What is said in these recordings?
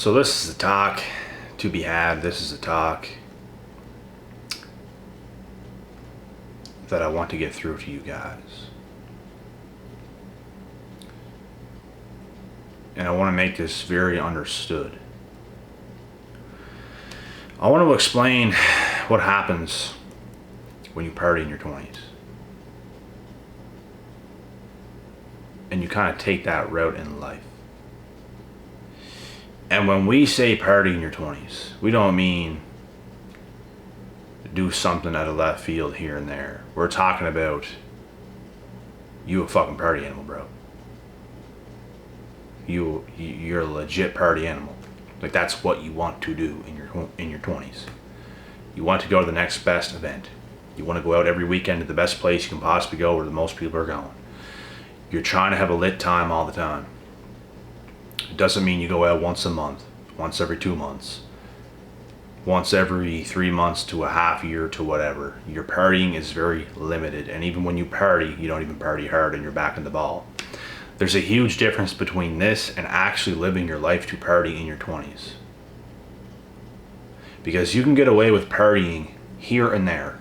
So this is a talk to be had. This is a talk that I want to get through to you guys. And I want to make this very understood. I want to explain what happens when you party in your 20s. And you kind of take that route in life. And when we say party in your 20s, we don't mean do something out of left field here and there. We're talking about you a fucking party animal, bro. You're a legit party animal. Like, that's what you want to do in your 20s. You want to go to the next best event. You want to go out every weekend to the best place you can possibly go where the most people are going. You're trying to have a lit time all the time. It doesn't mean you go out once a month, once every 2 months, once every 3 months to a half year to whatever. Your partying is very limited, and even when you party, you don't even party hard and you're back in the ball. There's a huge difference between this and actually living your life to party in your 20s. Because you can get away with partying here and there,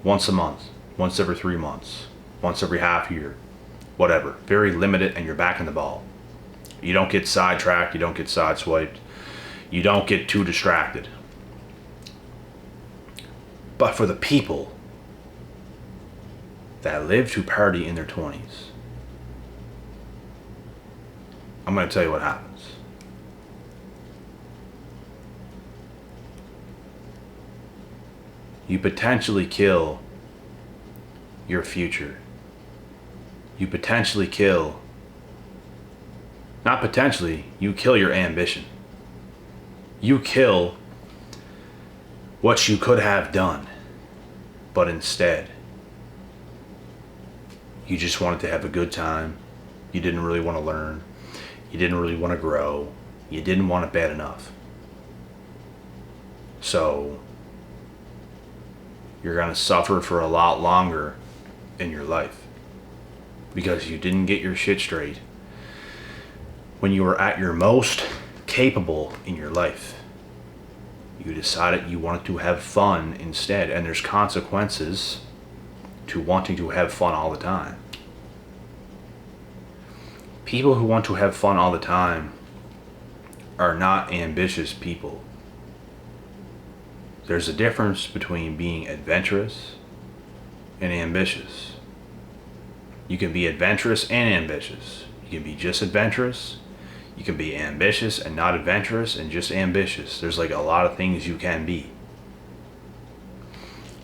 once a month, once every 3 months, once every half year, whatever. Very limited, and you're back in the ball. You don't get sidetracked, you don't get sideswiped, you don't get too distracted. But for the people that live to party in their 20s, I'm going to tell you what happens. You potentially kill your future. You potentially kill, not potentially, you kill your ambition. You kill what you could have done, but instead, you just wanted to have a good time. You didn't really want to learn. You didn't really want to grow. You didn't want it bad enough. So, you're going to suffer for a lot longer in your life because you didn't get your shit straight when you were at your most capable in your life. You decided you wanted to have fun instead, and there's consequences to wanting to have fun all the time. People who want to have fun all the time are not ambitious people. There's a difference between being adventurous and ambitious. You can be adventurous and ambitious. You can be just adventurous. You can be ambitious and not adventurous and just ambitious. There's like a lot of things you can be.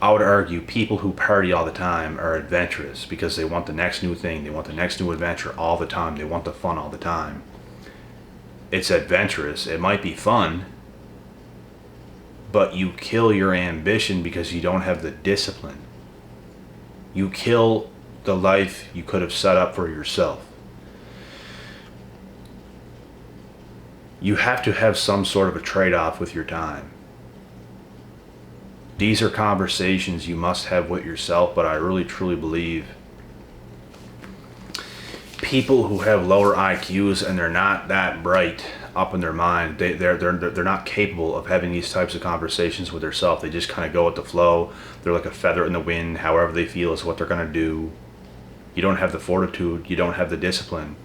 I would argue people who party all the time are adventurous because they want the next new thing. They want the next new adventure all the time. They want the fun all the time. It's adventurous. It might be fun, but you kill your ambition because you don't have the discipline. You kill the life you could have set up for yourself. You have to have some sort of a trade-off with your time. These are conversations you must have with yourself, but I really truly believe people who have lower IQs and they're not that bright up in their mind, they're not capable of having these types of conversations with themselves. They just kind of go with the flow. They're like a feather in the wind. However they feel is what they're going to do. You don't have the fortitude, you don't have the discipline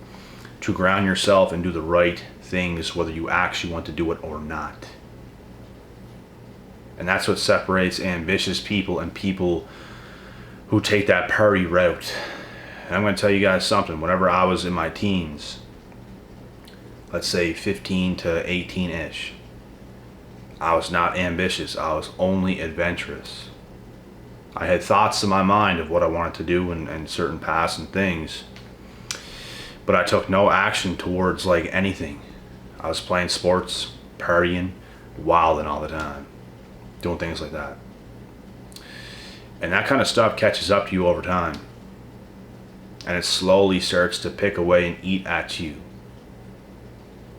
to ground yourself and do the right things, whether you actually want to do it or not. And that's what separates ambitious people and people who take that party route. And I'm going to tell you guys something. Whenever I was in my teens, let's say 15 to 18-ish, I was not ambitious. I was only adventurous. I had thoughts in my mind of what I wanted to do and certain paths and things, but I took no action towards like anything. I was playing sports, partying, wilding all the time, doing things like that. And that kind of stuff catches up to you over time. And it slowly starts to pick away and eat at you.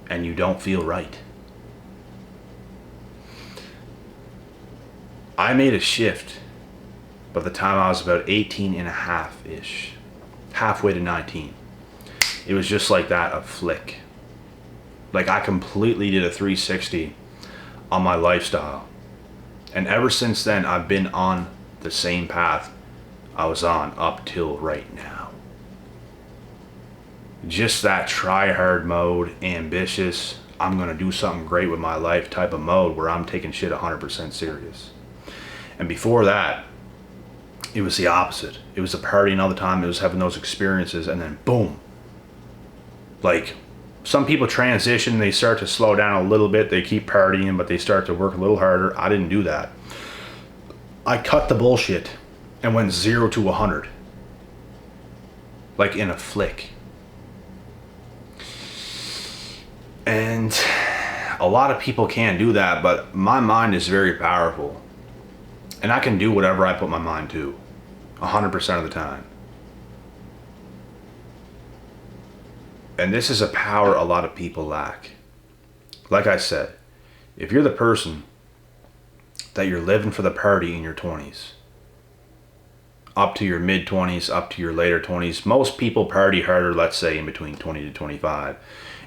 And you don't feel right. I made a shift by the time I was about 18 and a half-ish. Halfway to 19. It was just like that, a flick. Like, I completely did a 360 on my lifestyle. And ever since then, I've been on the same path I was on up till right now. Just that try-hard mode, ambitious, I'm going to do something great with my life type of mode where I'm taking shit 100% serious. And before that, it was the opposite. It was the partying all the time. It was having those experiences, and then boom. Like, some people transition, they start to slow down a little bit. They keep partying, but they start to work a little harder. I didn't do that. I cut the bullshit and went 0 to 100. Like in a flick. And a lot of people can't do that, but my mind is very powerful. And I can do whatever I put my mind to, 100% of the time. And this is a power a lot of people lack. Like I said, if you're the person that you're living for the party in your 20s, up to your mid-20s, up to your later 20s, most people party harder, let's say, in between 20 to 25.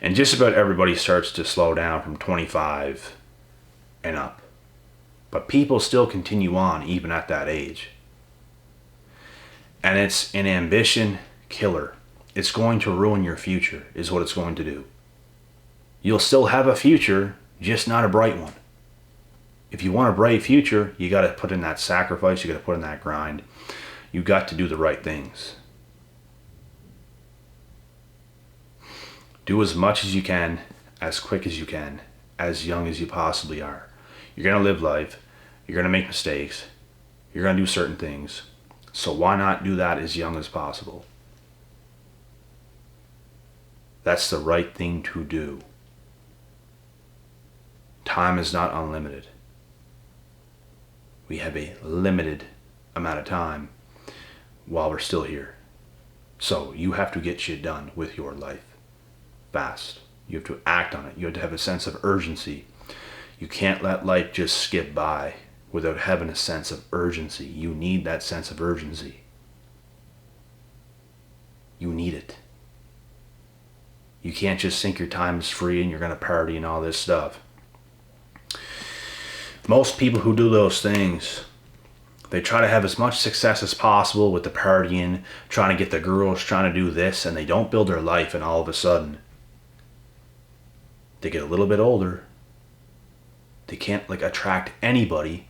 And just about everybody starts to slow down from 25 and up. But people still continue on even at that age. And it's an ambition killer. It's going to ruin your future, is what it's going to do. You'll still have a future, just not a bright one. If you want a bright future, you got to put in that sacrifice, you got to put in that grind. You got to do the right things. Do as much as you can, as quick as you can, as young as you possibly are. You're going to live life. You're going to make mistakes. You're going to do certain things. So why not do that as young as possible? That's the right thing to do. Time is not unlimited. We have a limited amount of time while we're still here. So you have to get shit done with your life fast. You have to act on it. You have to have a sense of urgency. You can't let life just skip by without having a sense of urgency. You need that sense of urgency. You need it. You can't just think your time is free and you're going to party and all this stuff. Most people who do those things, they try to have as much success as possible with the partying, trying to get the girls, trying to do this, and they don't build their life, and all of a sudden they get a little bit older. They can't attract anybody.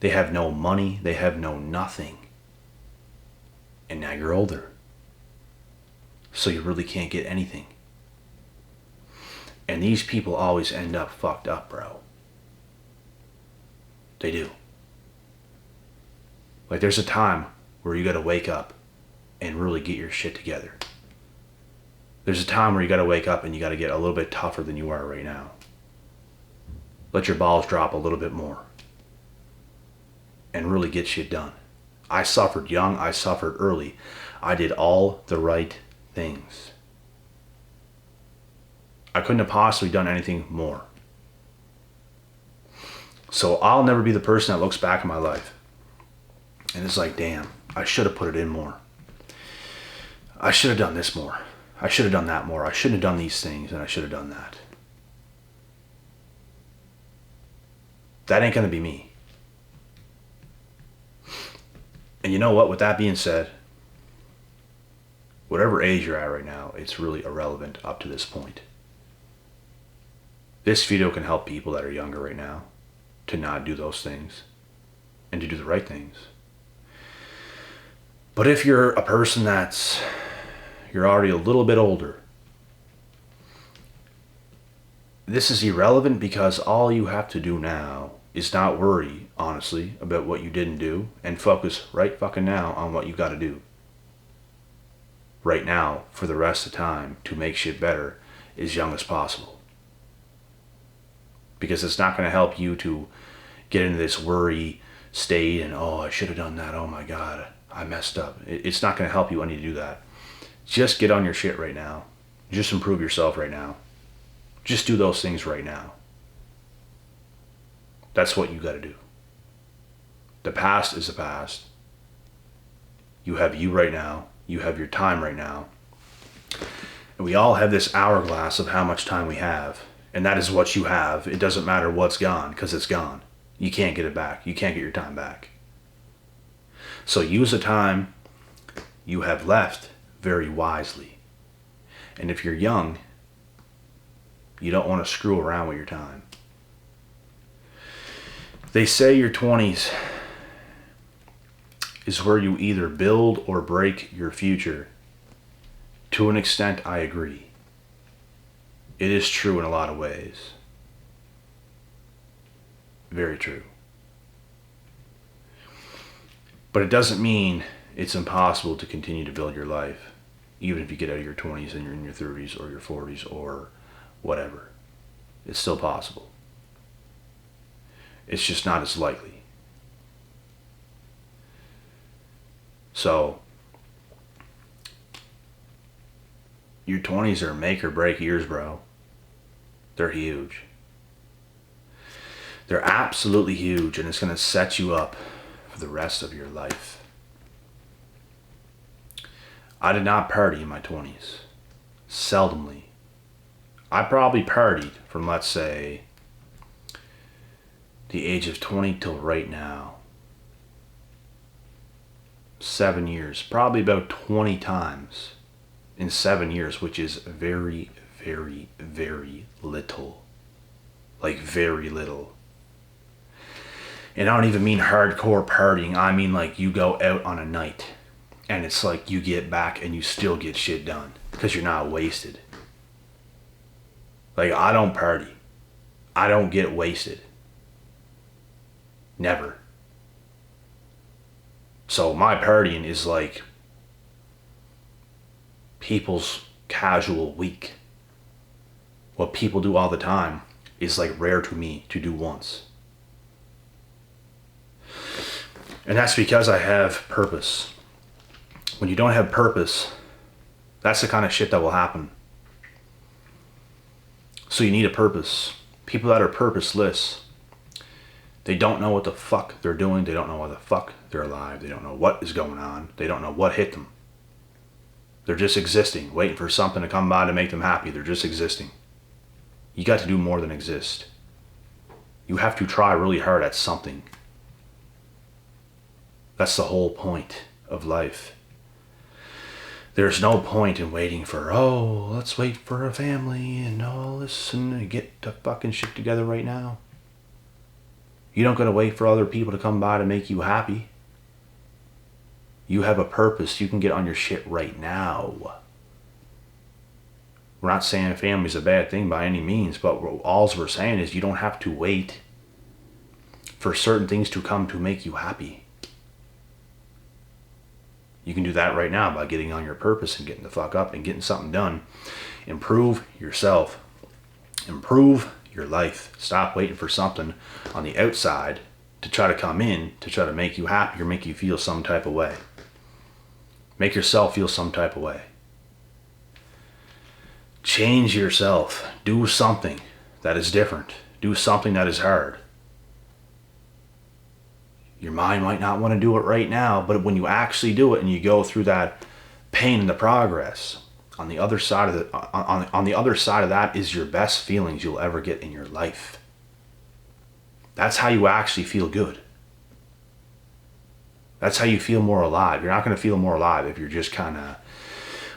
They have no money. They have no nothing. And now you're older. So you really can't get anything. And these people always end up fucked up, bro. They do. There's a time where you gotta wake up and really get your shit together. There's a time where you gotta wake up and you gotta get a little bit tougher than you are right now. Let your balls drop a little bit more. And really get shit done. I suffered young, I suffered early. I did all the right things. I couldn't have possibly done anything more. So I'll never be the person that looks back in my life and it's like, damn, I should have put it in more. I should have done this more. I should have done that more. I shouldn't have done these things and I should have done that. That ain't going to be me. And you know what? With that being said, whatever age you're at right now, it's really irrelevant up to this point. This video can help people that are younger right now to not do those things and to do the right things. But if you're a person you're already a little bit older, this is irrelevant because all you have to do now is not worry, honestly, about what you didn't do and focus right fucking now on what you got to do. Right now, for the rest of the time, to make shit better as young as possible. Because it's not going to help you to get into this worry state and, oh, I should have done that. Oh my God, I messed up. It's not going to help you any to do that. Just get on your shit right now. Just improve yourself right now. Just do those things right now. That's what you got to do. The past is the past. You have you right now. You have your time right now. And we all have this hourglass of how much time we have. And that is what you have. It doesn't matter what's gone, because it's gone. You can't get it back. You can't get your time back. So use the time you have left very wisely. And if you're young, you don't want to screw around with your time. They say your 20s is where you either build or break your future. To an extent, I agree. It is true in a lot of ways. Very true. But it doesn't mean it's impossible to continue to build your life, even if you get out of your 20s and you're in your 30s or your 40s or whatever. It's still possible. It's just not as likely. So, your 20s are make or break years, bro. They're huge. They're absolutely huge, and it's going to set you up for the rest of your life. I did not party in my 20s. Seldomly. I probably partied from, let's say, the age of 20 till right now. 7 years. Probably about 20 times in 7 years, which is very, very, very little. Like, very little. And I don't even mean hardcore partying. I mean like you go out on a night and it's like you get back and you still get shit done because you're not wasted. Like, I don't party. I don't get wasted. Never. So my partying is like people's casual week. What people do all the time is like rare to me to do once. And that's because I have purpose. When you don't have purpose, that's the kind of shit that will happen. So you need a purpose. People that are purposeless, they don't know what the fuck they're doing. They don't know why the fuck they're alive. They don't know what is going on. They don't know what hit them. They're just existing, waiting for something to come by to make them happy. They're just existing. You got to do more than exist. You have to try really hard at something. That's the whole point of life. There's no point in waiting for, oh, let's wait for a family and all this and get the fucking shit together right now. You don't gotta wait for other people to come by to make you happy. You have a purpose. You can get on your shit right now. We're not saying family's a bad thing by any means, but all we're saying is you don't have to wait for certain things to come to make you happy. You can do that right now by getting on your purpose and getting the fuck up and getting something done. Improve yourself. Improve your life. Stop waiting for something on the outside to try to come in to try to make you happy or make you feel some type of way. Make yourself feel some type of way. Change yourself. Do something that is different. Do something that is hard. Your mind might not want to do it right now, but when you actually do it and you go through that pain and the progress, on the other side of on the other side of that is your best feelings you'll ever get in your life. That's how you actually feel good. That's how you feel more alive. You're not going to feel more alive if you're just kind of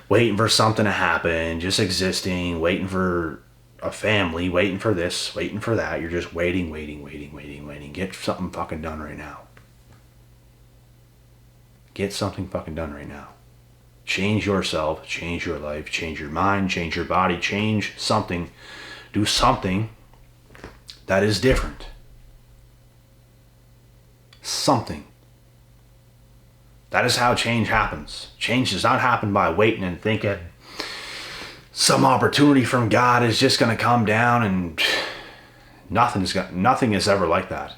waiting for something to happen, just existing, waiting for a family, waiting for this, waiting for that. You're just waiting. Get something fucking done right now. Get something fucking done right now. Change yourself, change your life, change your mind, change your body, change something. Do something that is different. Something. That is how change happens. Change does not happen by waiting and thinking some opportunity from God is just going to come down and nothing is ever like that.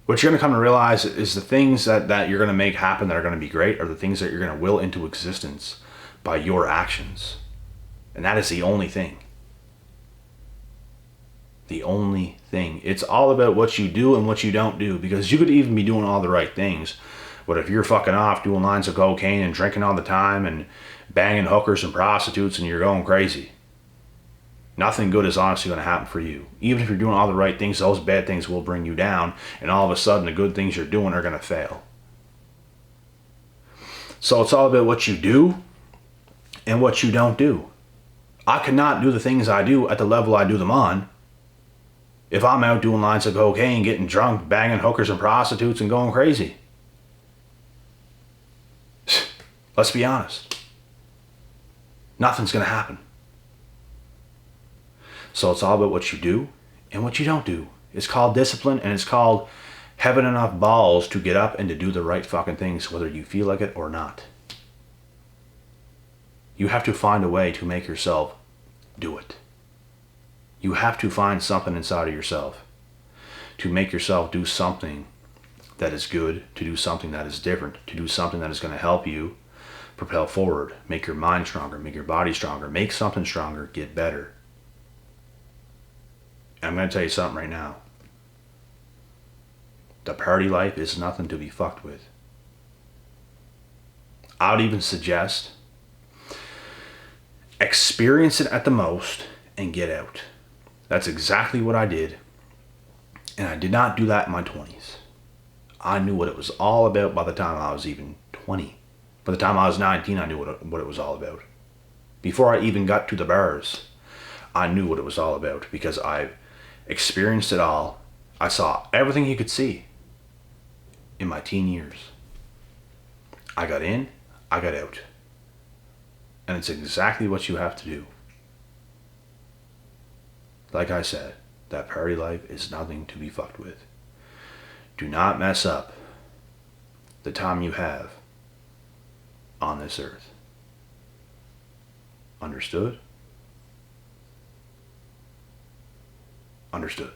What you're going to come to realize is the things that you're going to make happen that are going to be great are the things that you're going to will into existence by your actions. And that is the only thing. The only thing. It's all about what you do and what you don't do, because you could even be doing all the right things, But if you're fucking off doing lines of cocaine and drinking all the time and banging hookers and prostitutes and you're going crazy, nothing good is honestly going to happen for you. Even if you're doing all the right things, those bad things will bring you down, and all of a sudden the good things you're doing are going to fail. So it's all about what you do and what you don't do. I cannot do the things I do at the level I do them on if I'm out doing lines of cocaine, getting drunk, banging hookers and prostitutes and going crazy. Let's be honest. Nothing's going to happen. So it's all about what you do and what you don't do. It's called discipline, and it's called having enough balls to get up and to do the right fucking things, whether you feel like it or not. You have to find a way to make yourself do it. You have to find something inside of yourself to make yourself do something that is good, to do something that is different, to do something that is going to help you propel forward, make your mind stronger, make your body stronger, make something stronger, get better. I'm going to tell you something right now. The party life is nothing to be fucked with. I would even suggest experience it at the most and get out. That's exactly what I did. And I did not do that in my 20s. I knew what it was all about by the time I was even 20. By the time I was 19, I knew what it was all about. Before I even got to the bars, I knew what it was all about because I've experienced it all. I saw everything you could see in my teen years. I got in, I got out. And it's exactly what you have to do. Like I said, that party life is nothing to be fucked with. Do not mess up the time you have on this earth. Understood? Understood.